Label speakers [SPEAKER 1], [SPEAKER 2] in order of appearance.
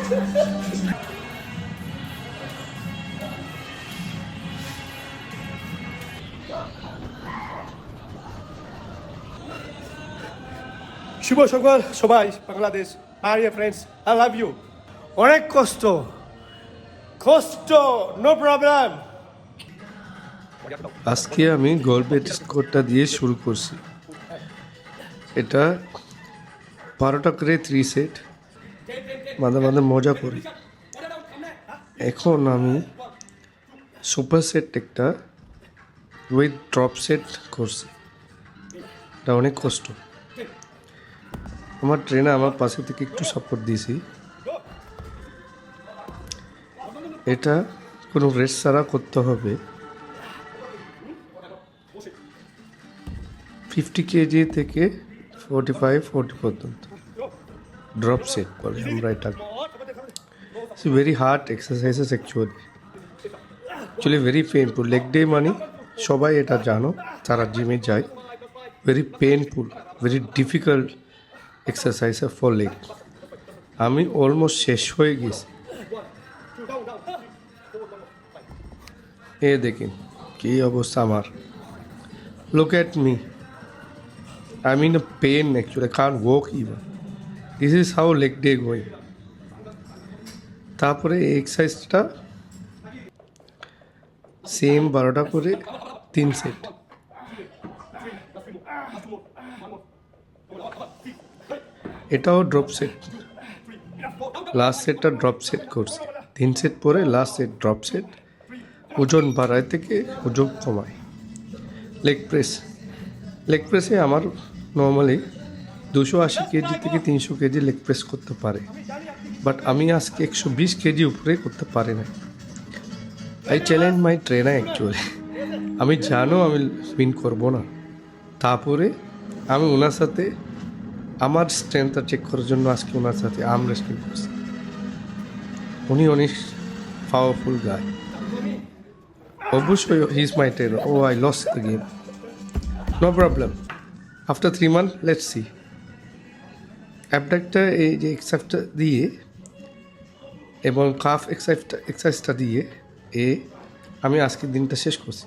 [SPEAKER 1] শুভ সকাল সবাই, বাংলাদেশ আর friends, I love you. অনেক কষ্ট, নো প্রবলেম।
[SPEAKER 2] আজকে আমি গল্পের স্কোরটা দিয়ে শুরু করছি। এটা 12টা করে 3 সেট, মাঝে মাঝে মজা করি। এখন আমি সুপার সেট একটা উইথ ড্রপ সেট করছি। এটা অনেক কষ্ট। আমার ট্রেনে আমার পাশে থেকে একটু সাপোর্ট দিয়েছি। এটা কোনো রেস্ট ছাড়া করতে হবে। 50 কেজি থেকে 45-40 পর্যন্ত ড্রপ সেট বলে আমরা এটাকে। It's very hard exercises actually very painful. Leg day মানে সবাই এটা জানো, তারা জিমে যায়। Very painful, very difficult exercise for leg. আমি অলমোস্ট শেষ হয়ে গেছি। এ দেখেন কি অবস্থা আমার। Look at me, I'm in a pain actually, I can't walk even. This is how leg day going. তারপরে এই এক্সারসাইজটা সেম 12টা করে 3 সেট। এটাও ড্রপ সেট। লাস্ট সেটটা ড্রপ সেট করছি। 3 সেট পরে লাস্ট সেট ড্রপ সেট। ওজন বাড়ায় থেকে ওজন কমায়। লেগ প্রেসে আমার নর্মালি 280 কেজি থেকে 300 কেজি লেগ প্রেস করতে পারে, বাট আমি আজকে 120 কেজি উপরে করতে পারি না। I challenge my trainer actually. আমি জানো আমি উইন করবো না, তারপরে আমি ওনার সাথে আমার স্ট্রেংথটা চেক করার জন্য আজকে ওনার সাথে আর্ম রেসলিং করছি। উনি অনেক পাওয়ারফুল গাই। অবশ্যই he is my trainer. Oh I lost the game, no problem. After 3 months let's see. Abductor এই যে এক্সারসাইজটা দিয়ে এবং কাফ এক্সারসাইজটা দিয়ে আমি আজকের দিনটা শেষ করছি।